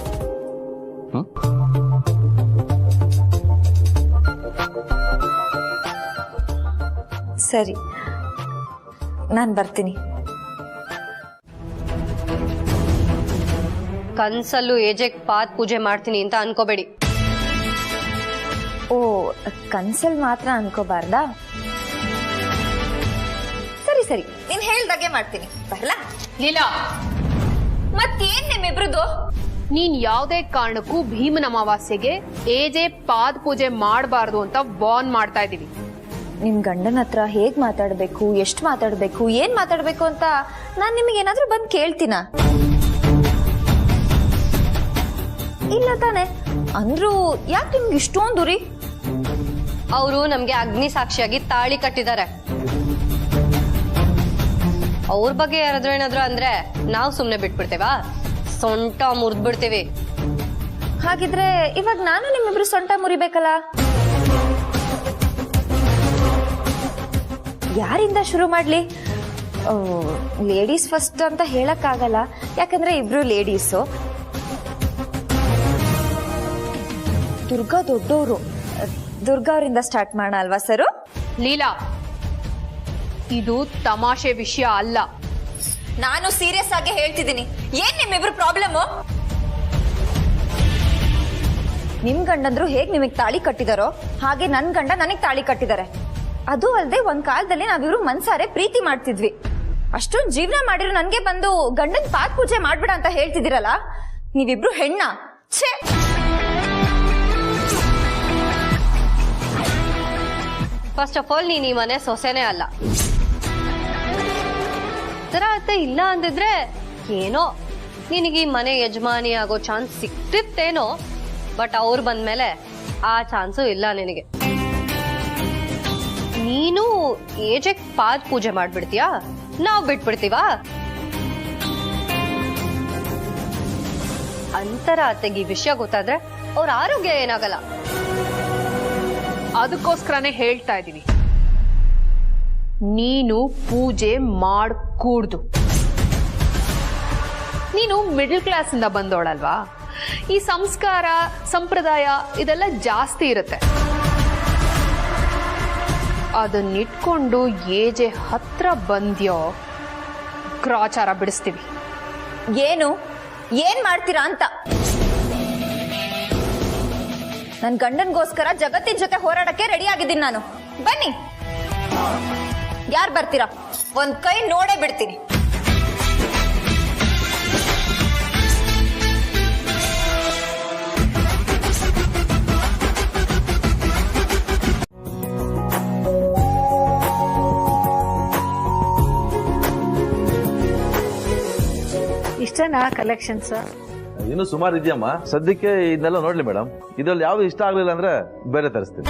ಸರಿ, ನಾನು ಬರ್ತೀನಿ. ಕನ್ಸಲ್ಲೂ ಏಜೆಗ್ ಪಾತ್ ಪೂಜೆ ಮಾಡ್ತೀನಿ ಅಂತ ಅನ್ಕೋಬೇಡಿ. ಓ, ಕನ್ಸಲ್ ಮಾತ್ರ ಅನ್ಕೋಬಾರ್ದಾ? ಸರಿ ಸರಿ, ನೀನ್ ಹೇಳ್ದಾಗೆ ಮಾಡ್ತೀನಿ. ಬರ್ಲಾ? ಲೀಲಾ, ಮತ್ತೇನ್ ನಿಮ್ಮಿಬ್ರದ್ದು? ನೀನ್ ಯಾವುದೇ ಕಾರಣಕ್ಕೂ ಭೀಮನ ಅಮಾವಾಸ್ಯೆಗೆ ಏಜೆ ಪಾದ ಪೂಜೆ ಮಾಡಬಾರ್ದು ಅಂತ ವಾರ್ನ್ ಮಾಡ್ತಾ ಇದೀವಿ. ನಿಮ್ ಗಂಡನ ಹತ್ರ ಹೇಗ್ ಮಾತಾಡ್ಬೇಕು, ಎಷ್ಟು ಮಾತಾಡ್ಬೇಕು, ಏನ್ ಮಾತಾಡ್ಬೇಕು ಅಂತ ನಾನ್ ನಿಮಗೆ ಏನಾದ್ರೂ ಬಂದ್ ಕೇಳ್ತೀನ? ಇಲ್ಲ ತಾನೆ? ಅಂದ್ರೂ ಯಾಕೆ ನಿಮ್ಗೆ ಇಷ್ಟೊಂದು ರೀ? ಅವರು ನಮ್ಗೆ ಅಗ್ನಿ ಸಾಕ್ಷಿಯಾಗಿ ತಾಳಿ ಕಟ್ಟಿದ್ದಾರೆ. ಅವ್ರ ಬಗ್ಗೆ ಯಾರಾದ್ರೂ ಏನಾದ್ರು ಅಂದ್ರೆ ನಾವು ಸುಮ್ನೆ ಬಿಟ್ಬಿಡ್ತೇವಾ? ಸೊಂಟ ಮುರಿದ್ಬಿಡ್ತೀವಿ. ಹಾಗಿದ್ರೆ ಇವಾಗ ನಾನು ನಿಮ್ಮಿಬ್ರು ಸೊಂಟ ಮುರಿಬೇಕಲ್ಲ? ಯಾರಿಂದ ಶುರು ಮಾಡ್ಲಿ? ಲೇಡೀಸ್ ಫಸ್ಟ್ ಅಂತ ಹೇಳಕ್ ಆಗಲ್ಲ, ಯಾಕಂದ್ರೆ ಇಬ್ರು ಲೇಡೀಸು. ದುರ್ಗಾ ದೊಡ್ಡವರು, ದುರ್ಗಾ ಅವರಿಂದ ಸ್ಟಾರ್ಟ್ ಮಾಡೋಣ ಅಲ್ವಾ ಸರು? ಲೀಲಾ, ಇದು ತಮಾಷೆ ವಿಷಯ ಅಲ್ಲ. ನಾನು ಸೀರಿಯಸ್ ಆಗಿ ಹೇಳ್ತಿದ್ದೀನಿ. ಏನ್ ನಿಮ್ಮಿಬ್ರು ಪ್ರಾಬ್ಲಮ್? ನಿಮ್ ಗಂಡಂದ್ರು ಹೇಗ್ ನಿಮಗ್ ತಾಳಿ ಕಟ್ಟಿದಾರೋ ಹಾಗೆ ನನ್ ಗಂಡ ನನಗ್ ತಾಳಿ ಕಟ್ಟಿದ್ದಾರೆ. ಅದು ಅಲ್ಲದೆ ಒಂದ್ ಕಾಲದಲ್ಲಿ ನಾವಿಬ್ರು ಮನ್ಸಾರೆ ಪ್ರೀತಿ ಮಾಡ್ತಿದ್ವಿ. ಅಷ್ಟೊಂದ್ ಜೀವನ ಮಾಡಿರೋ ನನ್ಗೆ ಬಂದು ಗಂಡನ್ ಪಾತ್ ಪೂಜೆ ಮಾಡ್ಬಿಡ ಅಂತ ಹೇಳ್ತಿದ್ದೀರಲ್ಲ, ನೀವಿಬ್ರು ಹೆಣ್ಣ? ಛೇ! ಫಸ್ಟ್ ಆಫ್ ಆಲ್ ನೀನ್ ಈ ಮನೆ ಸೊಸೆನೇ ಅಲ್ಲ. ತರ ಅರ್ಥ ಇಲ್ಲ ಅಂದಿದ್ರೆ ಏನೋ ನಿನಗೆ ಈ ಮನೆ ಯಜಮಾನಿ ಆಗೋ ಚಾನ್ಸ್ ಸಿಕ್ತಿತ್ತೇನೋ. ಬಟ್ ಅವ್ರು ಬಂದ್ಮೇಲೆ ಆ ಚಾನ್ಸು ಇಲ್ಲ ನಿನಗೆ. ನೀನು ಏಜೆಗ್ ಪಾದ ಪೂಜೆ ಮಾಡ್ಬಿಡ್ತೀಯಾ? ನಾವ್ ಬಿಟ್ಬಿಡ್ತೀವಾ? ಅಂತರ ಅತ್ತೆಗೆ ಈ ವಿಷಯ ಗೊತ್ತಾದ್ರೆ ಅವ್ರ ಆರೋಗ್ಯ ಏನಾಗಲ್ಲ. ಅದಕ್ಕೋಸ್ಕರನೇ ಹೇಳ್ತಾ ಇದೀನಿ, ನೀನು ಪೂಜೆ ಮಾಡಕೂಡ್ದು. ನೀನು ಮಿಡಲ್ ಕ್ಲಾಸ್ ಇಂದ ಬಂದೋಳಲ್ವಾ? ಈ ಸಂಸ್ಕಾರ ಸಂಪ್ರದಾಯ ಇದೆಲ್ಲ ಜಾಸ್ತಿ ಇರುತ್ತೆ. ಅದನ್ನಿಟ್ಕೊಂಡು ಏಜೆ ಹತ್ರ ಬಂದ್ಯೋ ಗ್ರಾಚಾರ ಬಿಡಿಸ್ತೀವಿ. ಏನು ಏನ್ ಮಾಡ್ತೀರಾ ಅಂತ? ನನ್ ಗಂಡನ್ಗೋಸ್ಕರ ಜಗತ್ತಿನ ಜೊತೆ ಹೋರಾಡಕ್ಕೆ ರೆಡಿ ಆಗಿದ್ದೀನಿ ನಾನು. ಬನ್ನಿ, ಯಾರು ಬರ್ತೀರಾ? ಒಂದ್ ಕೈ ನೋಡೇ ಬಿಡ್ತೀನಿ. ಇಷ್ಟನಾ ಕಲೆಕ್ಷನ್ಸ್? ಇನ್ನು ಸುಮಾರು ಇದೆಯಮ್ಮ. ಸದ್ಯಕ್ಕೆ ಇದನ್ನೆಲ್ಲ ನೋಡ್ಲಿ ಮೇಡಮ್. ಇದ್ರಲ್ಲಿ ಯಾವ್ದು ಇಷ್ಟ ಆಗ್ಲಿಲ್ಲ ಅಂದ್ರೆ ಬೇರೆ ತರಿಸ್ತೀನಿ.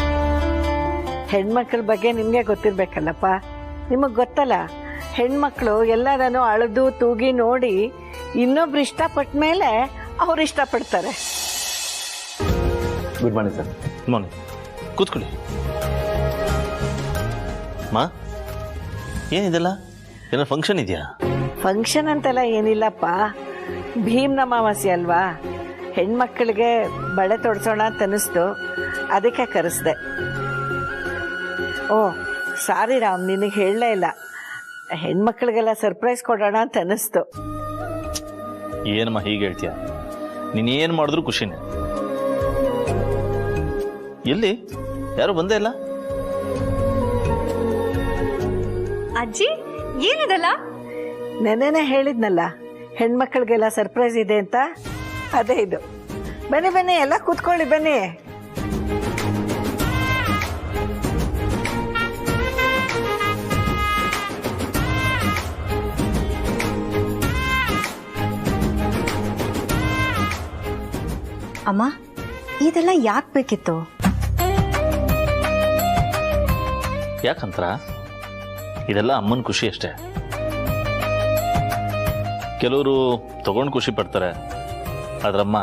ಹೆಣ್ಮಕ್ಳ ಬಗ್ಗೆ ನಿಮ್ಗೆ ಗೊತ್ತಿರ್ಬೇಕಲ್ಲಪ್ಪ. ನಿಮಗ್ ಗೊತ್ತಲ್ಲ, ಹೆಣ್ಮಕ್ಳು ಎಲ್ಲರನ್ನು ಅಳದು ತೂಗಿ ನೋಡಿ ಇನ್ನೊಬ್ರು ಇಷ್ಟಪಟ್ಟ ಮೇಲೆ ಅವ್ರು ಇಷ್ಟಪಡ್ತಾರೆ. Good morning sir. ಮಾರ್ನಿಂಗ್. ಕೂತ್ಕೊಳ್ಳಿ. ಮಾ, ಏನಿದೆಲ್ಲ? ಏನೋ ಫಂಕ್ಷನ್ ಇದೆಯಾ? ಫಂಕ್ಷನ್ ಅಂತೆಲ್ಲ ಏನಿಲ್ಲಪ್ಪ, ಭೀಮ್ನ ಅಮಾವಾಸ್ಯೆ ಅಲ್ವಾ, ಹೆಣ್ಮಕ್ಳಿಗೆ ಬಳೆ ತೊಡ್ಸೋಣ ಅಂತ ಅನಿಸ್ತು, ಅದಕ್ಕೆ ಕರೆಸ್ದೆ. ಓ ಸಾರಿ ರಾಮ್, ನಿನಗೆ ಹೇಳಲೇ ಇಲ್ಲ, ಹೆಣ್ಮಕ್ಳಿಗೆಲ್ಲ ಸರ್ಪ್ರೈಸ್ ಕೊಡೋಣ ಅಂತ ಅನಿಸ್ತು. ಏನಮ್ಮ ಹೀಗೆ ಹೇಳ್ತೀಯ? ನೀನೇನು ಮಾಡಿದ್ರು ಖುಷಿನೇ. ಎಲ್ಲಿ ಯಾರು ಬಂದೇ ಇಲ್ಲ? ಅಜ್ಜಿ ಏನಿದೆಲ್ಲ? ನೆನ್ನೆನೆ ಹೇಳಿದ್ನಲ್ಲ ಹೆಣ್ಮಕ್ಳಿಗೆಲ್ಲ ಸರ್ಪ್ರೈಸ್ ಇದೆ ಅಂತ, ಅದೇ ಇದು. ಬನ್ನಿ ಬನ್ನಿ, ಎಲ್ಲ ಕೂತ್ಕೊಳ್ಳಿ ಬನ್ನಿ. ಅಮ್ಮ ಇದೆಲ್ಲ ಯಾಕೆ ಬೇಕಿತ್ತು? ಯಾಕಂತ್ರ ಇದೆಲ್ಲ ಅಮ್ಮನ ಖುಷಿ ಅಷ್ಟೇ. ಕೆಲವರು ತಗೊಂಡು ಖುಷಿ ಪಡ್ತಾರೆ, ಆದ್ರಮ್ಮ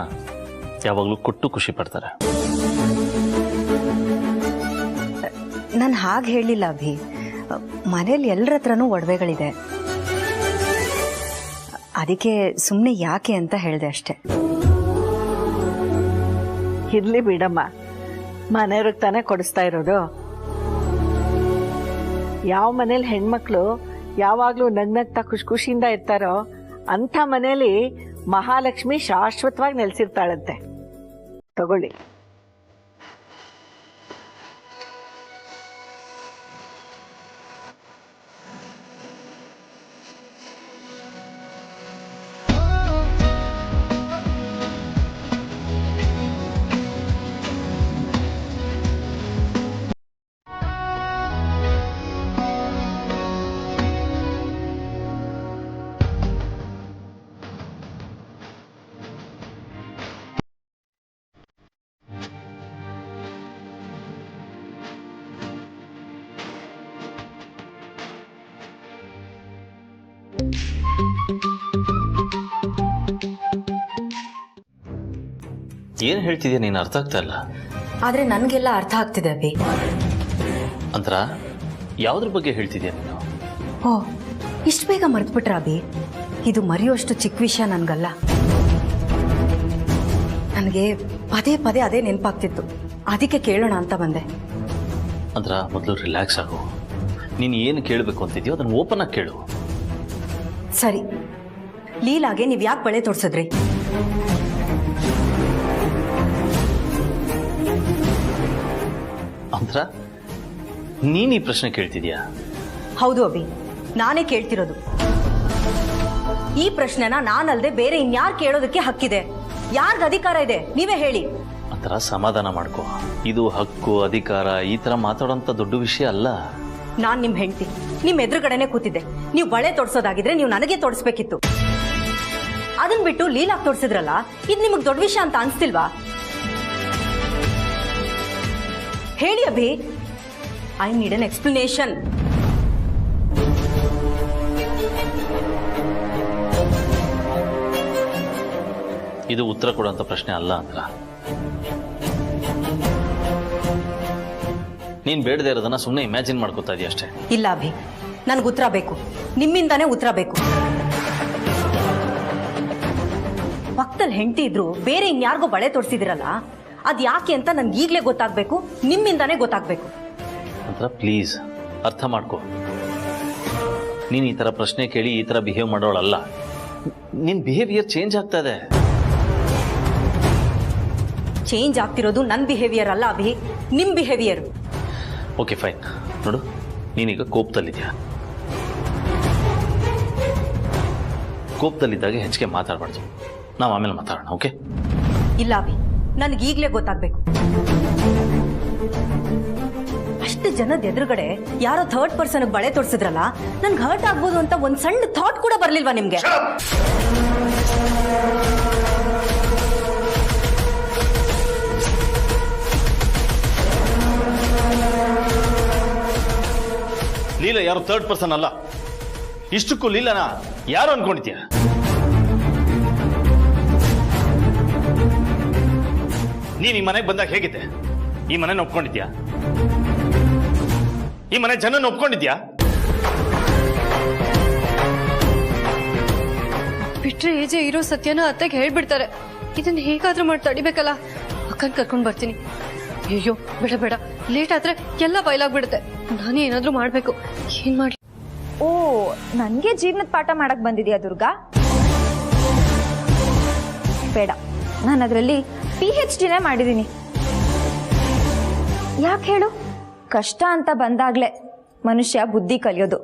ಯಾವಾಗಲೂ ಕೊಟ್ಟು ಖುಷಿ ಪಡ್ತಾರೆ. ನಾನು ಹಾಗೆ ಹೇಳಿಲ್ಲ ಅಭಿ. ಮನೇಲಿ ಎಲ್ಲರ ಹತ್ರನೂ ಒಡವೆಗಳಿದೆ, ಅದಕ್ಕೆ ಸುಮ್ಮನೆ ಯಾಕೆ ಅಂತ ಹೇಳಿದೆ ಅಷ್ಟೆ. ಇರ್ಲಿ ಬಿಡಮ್ಮ, ಮನೆಯವ್ರಿಗೆ ತಾನೇ ಕೊಡಿಸ್ತಾ ಇರೋದು. ಯಾವ ಮನೇಲಿ ಹೆಣ್ಮಕ್ಳು ಯಾವಾಗ್ಲೂ ನಗ್ನಗ್ತಾ ಖುಷಿಯಿಂದ ಇರ್ತಾರೋ ಅಂಥ ಮನೇಲಿ ಮಹಾಲಕ್ಷ್ಮಿ ಶಾಶ್ವತವಾಗಿ ನೆಲೆಸಿರ್ತಾಳಂತೆ. ತಗೊಳ್ಳಿ. ಏನ್ ಹೇಳ್ತಿದ್ಯಾ ನೀನು? ಅರ್ಥ ಆಗ್ತಾ ಇಲ್ಲ. ಆದ್ರೆ ನನ್ಗೆಲ್ಲ ಅರ್ಥ ಆಗ್ತಿದೆ ಅಭಿ. ಅಂತರ ಯಾವ್ದ್ರ ಬಗ್ಗೆ ಹೇಳ್ತಿದ್ಯಾ ನೀನು? ಓ, ಇಷ್ಟು ಬೇಗ ಮರ್ತ್ಬಿಟ್ರ ಅಭಿ? ಇದು ಮರೆಯುವಷ್ಟು ಚಿಕ್ಕ ವಿಷಯ ನನ್ಗಲ್ಲ. ನನಗೆ ಪದೇ ಪದೇ ಅದೇ ನೆನಪಾಗ್ತಿತ್ತು, ಅದಕ್ಕೆ ಕೇಳೋಣ ಅಂತ ಬಂದೆ. ಅಂದ್ರ ಮೊದಲು ರಿಲ್ಯಾಕ್ಸ್ ಆಗು. ನೀನು ಏನು ಕೇಳಬೇಕು ಅಂತಿದ್ಯೋ ಅದನ್ನ ಓಪನ್ ಆಗಿ ಕೇಳು. ಸರಿ, ಲೀಲಾಗೆ ನೀವ್ ಯಾಕೆ ಬಳೆ ತೋರ್ಸಿದ್ರಿ? ಅಂದ್ರ ನೀನ್ ಈ ಪ್ರಶ್ನೆ ಕೇಳ್ತಿದ್ಯಾ? ಹೌದು ಅಭಿ, ನಾನೇ ಕೇಳ್ತಿರೋದು. ಈ ಪ್ರಶ್ನೆನ ನಾನಲ್ದೆ ಬೇರೆ ಇನ್ಯಾರು ಕೇಳೋದಕ್ಕೆ ಹಕ್ಕಿದೆ? ಯಾರ್ಗ ಅಧಿಕಾರ ಇದೆ? ನೀವೇ ಹೇಳಿ. ಅಂತರ ಸಮಾಧಾನ ಮಾಡ್ಕೋ. ಇದು ಹಕ್ಕು ಅಧಿಕಾರ ಈ ತರ ಮಾತಾಡೋಂತ ದೊಡ್ಡ ವಿಷಯ ಅಲ್ಲ. ನಾನ್ ನಿಮ್ ಹೆಂಡತಿ, ನಿಮ್ ಎದುರುಗಡೆನೆ ಕೂತಿದ್ದೆ. ನೀವು ಬಳೆ ತೊಡ್ಸೋದಾಗಿದ್ರೆ ನೀವು ನನಗೆ ತೊಡ್ಸ್ಬೇಕಿತ್ತು. ಅದನ್ ಬಿಟ್ಟು ಲೀಲಾಗ್ ತೋರ್ಸಿದ್ರಲ್ಲ, ಇದು ನಿಮಗ್ ದೊಡ್ಡ ವಿಷಯ ಅಂತ ಅನ್ಸ್ತಿಲ್ವಾ? ಹೇಳಿ Abhi, I need an explanation. ಇದು ಉತ್ತರ ಕೊಡುವಂತ ಪ್ರಶ್ನೆ ಅಲ್ಲ ಅಂದ್ರ. ನೀನ್ ಬೇಡದೇ ಇರೋದನ್ನ ಸುಮ್ಮನೆ ಇಮ್ಯಾಜಿನ್ ಮಾಡ್ಕೋತಾ ಇದೀಯ ಅಷ್ಟೇ. ಇಲ್ಲ ಅಭಿ, ನನ್ಗೆ ಉತ್ತರ ಬೇಕು. ನಿಮ್ಮಿಂದಾನೇ ಉತ್ತರ ಬೇಕು. ಪಕ್ಕದಲ್ಲಿ ಹೆಂಡತಿ ಇದ್ರು ಬೇರೆ ಇನ್ಯಾರಿಗೋ ಬಳೆ ತೋರಿಸಿದಿರಲ್ಲ, ಅದ್ ಯಾಕೆ ಅಂತ ನನ್ಗೆ ಈಗ್ಲೇ ಗೊತ್ತಾಗ್ಬೇಕು. ನಿಮ್ಮಿಂದಾನೇ ಗೊತ್ತಾಗ್ಬೇಕು. ಅಂತ ಪ್ಲೀಸ್ ಅರ್ಥ ಮಾಡ್ಕೋ. ನೀನ್ ಈ ತರ ಪ್ರಶ್ನೆ ಕೇಳಿ ಈ ತರ ಬಿಹೇವ್ ಮಾಡೋಳಲ್ಲ. ನಿನ್ ಬಿಹೇವಿಯರ್ ಚೇಂಜ್ ಆಗ್ತಾ ಇದೆ. ಚೇಂಜ್ ಆಗ್ತಿರೋದು ನನ್ ಬಿಹೇವಿಯರ್ ಅಲ್ಲ ಅಭಿ, ನಿಮ್ ಬಿಹೇವಿಯರ್. Okay fine. ನೋಡು, ನೀನೀಗ ಕೋಪದಲ್ಲಿದ್ಯಾ. ಕೋಪದಲ್ಲಿದ್ದಾಗ ಹೆಚ್ಚಿಗೆ ಮಾತಾಡಬಾರ್ದು. ನಾವು ಆಮೇಲೆ ಮಾತಾಡೋಣ, ಓಕೆ? ಇಲ್ಲ ಅಭಿ, ನನ್ಗೆ ಈಗ್ಲೇ ಗೊತ್ತಾಗ್ಬೇಕು. ಅಷ್ಟು ಜನದ ಎದುರುಗಡೆ ಯಾರೋ ಥರ್ಡ್ ಪರ್ಸನ್ ಬಳೆ ತೋರಿಸಿದ್ರಲ್ಲ, ನನ್ಗೆ ಹರ್ಟ್ ಆಗ್ಬೋದು ಅಂತ ಒಂದ್ ಸಣ್ಣ ಥಾಟ್ ಕೂಡ ಬರ್ಲಿಲ್ವಾ ನಿಮ್ಗೆ? ಲೀಲಾ ಯಾರು ಥರ್ಡ್ ಪರ್ಸನ್ ಅಲ್ಲ. ಇಷ್ಟಕ್ಕೂ ಲೀಲಾನ ಯಾರು ಅನ್ಕೊಂಡಿದ್ಯಾ? ನೀನ್ ಈ ಮನೆಗೆ ಬಂದಾಗ ಹೇಗಿದ್ದೆ? ಈ ಮನೆನ ಒಪ್ಕೊಂಡಿದ್ಯಾ? ಈ ಮನೆ ಜನನ ಒಪ್ಕೊಂಡಿದ್ಯಾ? ಬಿಟ್ರೆ ಏಜೆ ಇರೋ ಸತ್ಯನ ಅತ್ತೆಗೆ ಹೇಳ್ಬಿಡ್ತಾರೆ. ಇದನ್ನ ಹೇಗಾದ್ರೂ ಮಾಡಿ ತಡಿಬೇಕಲ್ಲ. ಅಕ್ಕನ್ ಕರ್ಕೊಂಡ್ ಬರ್ತೀನಿ. ಅಯ್ಯೋ ಬೇಡ ಬೇಡ, ಲೇಟ್ ಆದ್ರೆ ಎಲ್ಲ ಬಯಲಾಗ್ಬಿಡುತ್ತೆ. ನಾನೇ ಏನಾದ್ರೂ ಮಾಡ್ಬೇಕು. ಏನ್ ಮಾಡ್ಲಿ? ಓ, ನನ್ಗೆ ಜೀವನದ ಪಾಠ ಮಾಡಕ್ ಬಂದಿದ್ಯಾ ದುರ್ಗಾ? ಬೇಡ, ನಾನು ಅದರಲ್ಲಿ PhD ಮಾಡಿದ್ದೀನಿ. ಯಾಕೆ ಹೇಳು? ಕಷ್ಟ ಅಂತ ಬಂದಾಗ್ಲೇ ಮನುಷ್ಯ ಬುದ್ಧಿ ಕಲಿಯೋದು.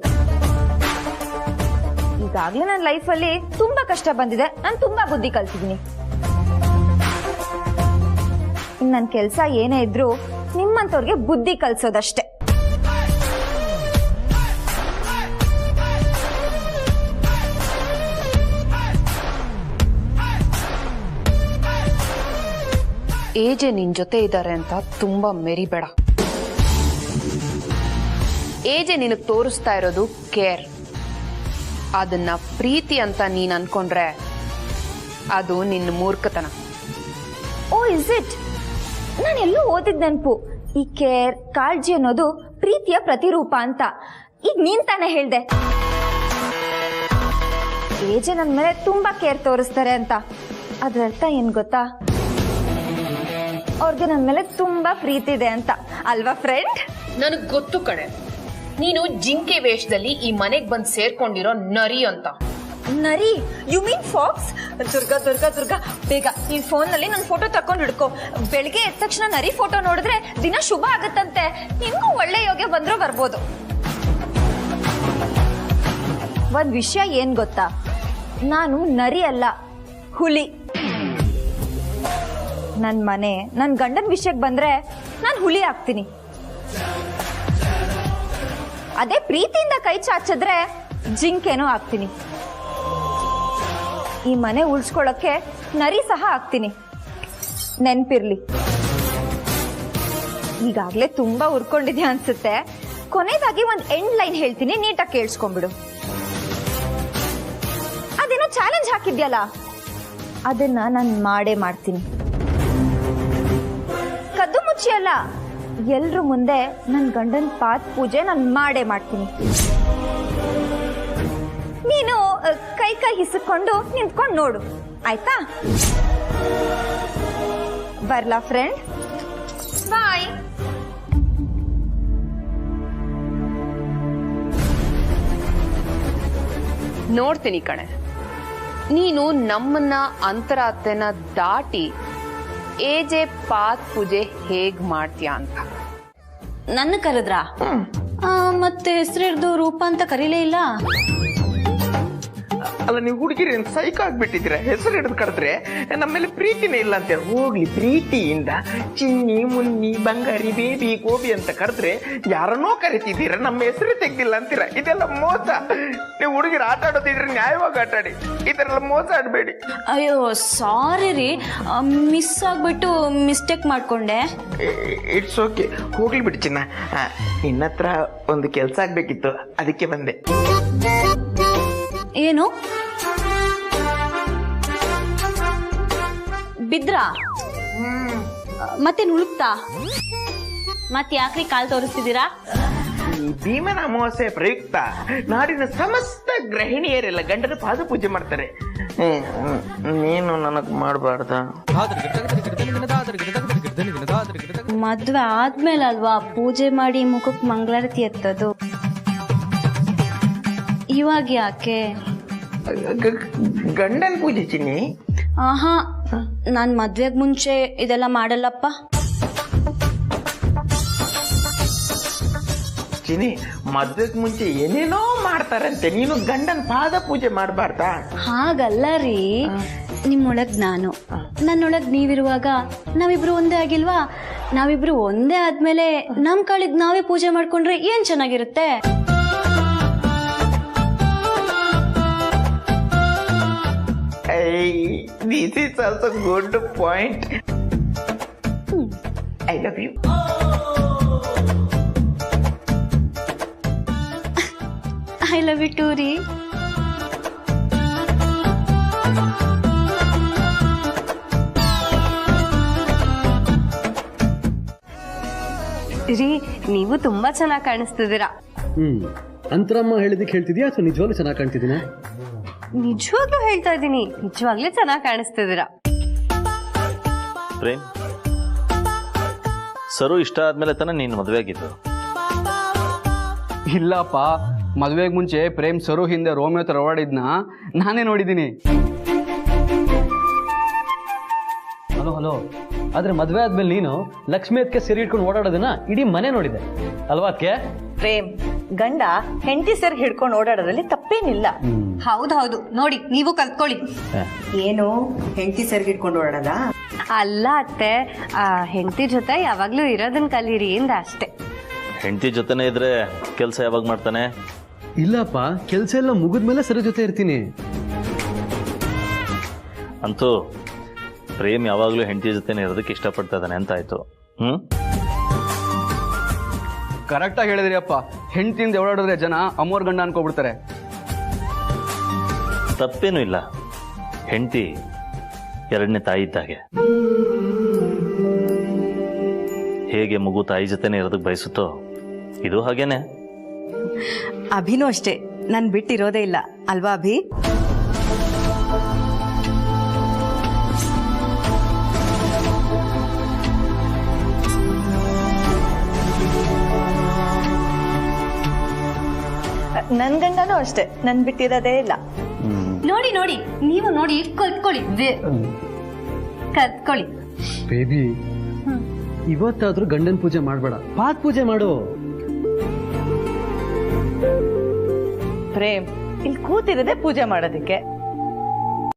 ಈಗಾಗ್ಲೇ ನನ್ನ ಲೈಫಲ್ಲಿ ತುಂಬಾ ಕಷ್ಟ ಬಂದಿದೆ, ನಾನು ತುಂಬಾ ಬುದ್ಧಿ ಕಲ್ತಿದ್ದೀನಿ. ಇನ್ನು ನನ್ನ ಕೆಲಸ ಏನೇ ಇದ್ರೂ ನಿಮ್ಮಂತವ್ರಿಗೆ ಬುದ್ಧಿ ಕಲ್ಸೋದಷ್ಟೇ. ಏಜೆ ನಿನ್ ಜೊತೆ ಇದ್ದಾರೆ ಅಂತ ತುಂಬಾ ಮೆರಿಬೇಡ. ಏಜೆ ನಿನಗ್ ತೋರಿಸ್ತಾ ಇರೋದು ಕೇರ್. ಅದನ್ನ ಪ್ರೀತಿ ಅಂತ ನೀನ್ ಅನ್ಕೊಂಡ್ರೆ ಅದು ನಿನ್ನ ಮೂರ್ಖತನ. O is it? ನಾನು ಎಲ್ಲೂ ಓದಿದ್ ನೆನಪು, ಈ ಕೇರ್ ಕಾಳಜಿ ಅನ್ನೋದು ಪ್ರೀತಿಯ ಪ್ರತಿರೂಪ ಅಂತ. ಈಗ ನೀನ್ ತಾನೇ ಹೇಳ್ದೆ ಏಜೆ ನನ್ನ ಮೇಲೆ ತುಂಬಾ ಕೇರ್ ತೋರಿಸ್ತಾರೆ ಅಂತ. ಅದ್ರ ಅರ್ಥ ಏನ್ ಗೊತ್ತಾ? ಅವ್ರಿಗೆ ನನ್ನ ಮೇಲೆ ತುಂಬಾ ಪ್ರೀತಿ ಇದೆ ಅಂತ ಅಲ್ವಾ ಫ್ರೆಂಡ್? ನನಗ್ ಗೊತ್ತು ಕಣೆ, ನೀನು ಜಿಂಕೆ ವೇಷದಲ್ಲಿ ಈ ಮನೆಗ್ ಬಂದ್ ಸೇರ್ಕೊಂಡಿರೋ ನರಿ ಅಂತ. ನರಿ? You mean fox? Durga Durga Durga, ಬೇಗ ಈ ಫೋನ್ ನಲ್ಲಿ ನನ್ನ ಫೋಟೋ ತಕೊಂಡು ಹಿಡ್ಕೊ. ಬೆಳಿಗ್ಗೆ ಎದ್ದ ತಕ್ಷಣ ನರಿ ಫೋಟೋ ನೋಡಿದ್ರೆ ದಿನ ಶುಭ ಆಗತ್ತಂತೆ. ನಿಮ್ಗೂ ಒಳ್ಳೆ ಯೋಗ ಬಂದ್ರೂ ಬರ್ಬೋದು. ಒಂದ್ ವಿಷಯ ಏನ್ ಗೊತ್ತಾ? ನಾನು ನರಿ ಅಲ್ಲ, ಹುಲಿ. ನನ್ ಮನೆ ನನ್ ಗಂಡನ ವಿಷಯಕ್ಕೆ ಬಂದ್ರೆ ನಾನು ಹುಲಿ ಆಗ್ತೀನಿ. ಅದೇ ಪ್ರೀತಿಯಿಂದ ಕೈ ಚಾಚಿದ್ರೆ ಜಿಂಕೆನೂ ಆಗ್ತೀನಿ. ಈ ಮನೆ ಉಳಿಸ್ಕೊಳ್ಳೋಕೆ ನರಿ ಸಹ ಆಗ್ತೀನಿ, ನೆನ್ಪಿರ್ಲಿ. ಈಗಾಗ್ಲೇ ತುಂಬಾ ಉರ್ಕೊಂಡಿದ್ಯಾ ಅನ್ಸುತ್ತೆ. ಕೊನೆಯದಾಗಿ ಒಂದ್ ಎಂಡ್ ಲೈನ್ ಹೇಳ್ತೀನಿ, ನೀಟಾಗಿ ಕೇಳಿಸ್ಕೊಂಡ್ಬಿಡು. ಅದೇನೋ ಚಾಲೆಂಜ್ ಹಾಕಿದ್ಯಲ್ಲ, ಅದನ್ನ ನಾನು ಮಾಡೇ ಮಾಡ್ತೀನಿ. ಕದ್ದು ಮುಚ್ಚಿ ಅಲ್ಲ, ಎಲ್ರು ಮುಂದೆ ನನ್ ಗಂಡನ್ ಪಾದ ಪೂಜೆ ನಾನು ಮಾಡೇ ಮಾಡ್ತೀನಿ. ನೀನು ಕೈ ಕೈ ಹಿಸ್ಕೊಂಡು ನಿಂತ್ಕೊಂಡು ನೋಡು, ಆಯ್ತಾ? ಬರ್ಲಾ ಫ್ರೆಂಡ್? ಬಾಯ್. ನೋಡ್ತೀನಿ ಕಣೆ, ನೀನು ನಮ್ಮನ್ನ ಅಂತರಾತ್ತೆನ ದಾಟಿ ಏಜೆ ಪಾದ ಪೂಜೆ ಹೇಗ್ ಮಾಡ್ತೀಯ ಅಂತ. ನನ್ನ ಕರೆದ್ರ? ಮತ್ತೆ ಹೆಸರಿಡ್ದು ರೂಪ ಅಂತ ಕರೀಲೇ ಇಲ್ಲ. ಅಲ್ಲ, ನೀವು ಹುಡುಗಿರಿ ಸೈಕ್ ಆಗ್ಬಿಟ್ಟಿದ್ದೀರ. ಹೆಸರು ಹಿಡಿದು ಕರೆದ್ರೆ ನಮ್ಮ ಮೇಲೆ ಪ್ರೀತಿನೇ ಇಲ್ಲ ಅಂತ. ಹೋಗ್ಲಿ, ಪ್ರೀತಿಯಿಂದ ಚಿನ್ನಿ ಮುನ್ನಿ ಬಂಗಾರಿ ಬೇಬಿ ಗೋಬಿ ಅಂತ ಕರೆದ್ರೆ ಯಾರನ್ನೋ ಕರಿತಿದ್ದೀರ, ನಮ್ಮ ಹೆಸರು ತೆಗ್ದಿಲ್ಲ ಅಂತೀರ. ಇದೆಲ್ಲ ಮೋಸ. ನೀವು ಹುಡುಗಿರು ಆಟ ಆಡೋದಿದ್ರೆ ನ್ಯಾಯವಾಗಿ ಆಟ ಆಡಿ, ಇದೆಲ್ಲ ಮೋಸ ಆಡಬೇಡಿ. ಅಯ್ಯೋ ಸಾರಿ ರೀ, ಮಿಸ್ ಆಗ್ಬಿಟ್ಟು ಮಿಸ್ಟೇಕ್ ಮಾಡ್ಕೊಂಡೆ. ಇಟ್ಸ್ ಓಕೆ, ಹೋಗ್ಲಿ ಬಿಡಿ ಚಿನ್ನ. ನಿನ್ನ ಹತ್ರ ಒಂದು ಕೆಲಸ ಆಗ್ಬೇಕಿತ್ತು, ಅದಕ್ಕೆ ಬಂದೆ. ಏನು ಬಿದ್ರಾ? ಮತ್ತೆ ನುಳುಕ್ತಾ? ಮತ್ತೆ ಯಾಕ್ರಿ ಕಾಲ್ ತೋರಿಸ್ತಿದ್ದೀರಾ? ಈ ಭೀಮನ ಅಮಾವಾಸ್ಯೆ ಪ್ರಯುಕ್ತ ನಾಡಿನ ಸಮಸ್ತ ಗೃಹಿಣಿಯರೆಲ್ಲ ಗಂಡನ ಪಾದ ಪೂಜೆ ಮಾಡ್ತಾರೆ. ನೀನು ನನಗ್ ಮಾಡಬಾರ್ದ? ಮದ್ವೆ ಆದ್ಮೇಲೆ ಅಲ್ವಾ ಪೂಜೆ ಮಾಡಿ ಮುಖಕ್ಕೆ ಮಂಗಳಾರತಿ ಎತ್ತದು. ಇವಾಗ ಯಾಕೆ? ಗಂಡನ ಪೂಜೆ ಚಿನ್ನಿ. ಆಹಾ, ನಾನ್ ಮದ್ವೆಗ್ ಮುಂಚೆ ಇದೆಲ್ಲ ಮಾಡಲ್ಲಪ್ಪ. ಚಿನ್ನಿ, ಮದ್ವೆಗ್ ಮುಂಚೆ ಏನೇನೋ ಮಾಡ್ತಾರಂತೆ, ನೀನು ಗಂಡನ ಪಾದ ಪೂಜೆ ಮಾಡಬಾರ್ದಾ? ಹಾಗಲ್ಲ ರೀ, ನಿಮ್ಮೊಳಗ್ ನಾನು, ನನ್ನೊಳಗ್ ನೀವಿರುವಾಗ ನಾವಿಬ್ರು ಒಂದೇ ಆಗಿಲ್ವಾ? ನಾವಿಬ್ರು ಒಂದೇ ಆದ್ಮೇಲೆ ನಮ್ ಕಾಳಿಗ್ ನಾವೇ ಪೂಜೆ ಮಾಡ್ಕೊಂಡ್ರೆ ಏನ್ ಚೆನ್ನಾಗಿರುತ್ತೆ. This is also good point. I love you. I love you too ರೀ. ರೀ, ನೀವು ತುಂಬಾ ಚೆನ್ನಾಗಿ ಕಾಣಿಸ್ತಿದ್ದೀರಾ. ಅಂತರಮ್ಮ ಹೇಳಿದಕ್ಕೆ ಹೇಳ್ತಿದ್ಯಾ ಅಥವಾ ನಿಜವಾಗ್ಲೂ ಚೆನ್ನಾಗಿ ಕಾಣ್ತಿದ್ದೀನಾ? ನಿಜವಾಗ್ಲೂ ಹೇಳ್ತಾ ಇದ್ದೀನಿ, ನಿಜವಾಗ್ಲೂ ಚೆನ್ನಾಗಿ ಕಾಣಿಸ್ತಿದ್ದೀರಾ. ಪ್ರೇಮ್, ಸರು ಇಷ್ಟ ಆದ್ಮೇಲೆ ತಾನೇ ನೀನು ಮದುವೆ ಆಗಿದ್ದು? ಇಲ್ಲಪ್ಪ, ಮದುವೆಗೆ ಮುಂಚೆ ಪ್ರೇಮ್ ಸರು ಹಿಂದೆ ರೋಮಿಯೋ ತರ ಓಡಾಡಿದ್ನ ನಾನೇ ನೋಡಿದ್ದೀನಿ. ಹಲೋ, ಆದ್ರೆ ಮದುವೆ ಆದ್ಮೇಲೆ ನೀನು ಲಕ್ಷ್ಮಿ ಅದಕ್ಕೆ ಸರಿ ಇಟ್ಕೊಂಡು ಓಡಾಡೋದನ್ನ ಇಡೀ ಮನೆ ನೋಡಿದೆ ಅಲ್ವಾ? ಅದಕ್ಕೆ ಪ್ರೇಮ್, ಗಂಡ ಹೆಂಡತಿ ಸರ್ ಹಿಡ್ಕೊಂಡು ಓಡಾಡೋದ್ರಲ್ಲಿ ತಪ್ಪೇನಿಲ್ಲ. ಹೌದೌದು, ನೋಡಿ ನೀವು ಕಲ್ತ್ಕೊಳ್ಳಿ. ಏನು ಹೆಂಡತಿ ಸರ್ ಹಿಡ್ಕೊಂಡು ಓಡಾಡೋದ? ಅಲ್ಲ ಅತ್ತೆ, ಹೆಂಡತಿ ಜೊತೆ ಯಾವಾಗ್ಲೂ ಇರೋದನ್ನ ಕಲೀರಿ ಇಂದ ಅಷ್ಟೇ. ಹೆಂಡತಿ ಜೊತೆನೇ ಇದ್ರೆ ಕೆಲಸ ಯಾವಾಗ ಮಾಡ್ತಾನೆ? ಇಲ್ಲಪ್ಪ, ಕೆಲಸ ಎಲ್ಲ ಮುಗಿದ್ಮೇಲೆ ಸರಿ ಜೊತೆ ಇರ್ತೀನಿ. ಅಂತೂ ಪ್ರೇಮ್ ಯಾವಾಗಲೂ ಹೆಂಡತಿ ಜೊತೆನೇ ಇರೋದಕ್ಕೆ ಇಷ್ಟಪಡ್ತಾ ಇದ್ದಾನೆ ಅಂತ ಆಯ್ತು. ಕರೆಕ್ಟಾಗಿ ಹೇಳಿದ್ರಿ ಅಪ್ಪ. ಹೆಂಡತಿಯಿಂದ ಓಡಾಡಿದ್ರೆ ಜನ ಅಮ್ಮೋರ್ ಗಂಡ ಅನ್ಕೋಬಿಡ್ತಾರೆ. ತಪ್ಪೇನೂ ಇಲ್ಲ. ಹೆಂಡತಿ ಎರಡನೇ ತಾಯಿ ಇದ್ದಾಗೆ. ಹೇಗೆ ಮಗು ತಾಯಿ ಜೊತೆನೇ ಇರೋದಕ್ಕೆ ಬಯಸುತ್ತೋ ಇದು ಹಾಗೇನೆ. ಅಭಿನೂ ಅಷ್ಟೇ, ನನ್ ಬಿಟ್ಟಿರೋದೇ ಇಲ್ಲ ಅಲ್ವಾ ಅಭಿ? ನನ್ ಗಂಡನೂ ಅಷ್ಟೇ, ನನ್ ಬಿಟ್ಟಿರೋದೇ ಇಲ್ಲ. ನೋಡಿ ನೋಡಿ, ನೀವು ನೋಡಿ ಕಲ್ತ್ಕೊಳ್ಳಿ, ಕಲ್ತ್ಕೊಳ್ಳಿ. ಬೇಬಿ, ಇವತ್ತಾದ್ರೂ ಗಂಡನ ಪೂಜೆ ಮಾಡಬೇಡ, ಪಾತ್ ಪೂಜೆ ಮಾಡು. ಪ್ರೇಮ್ ಇಲ್ಲಿ ಕೂತಿರೋದೇ ಪೂಜೆ ಮಾಡೋದಕ್ಕೆ.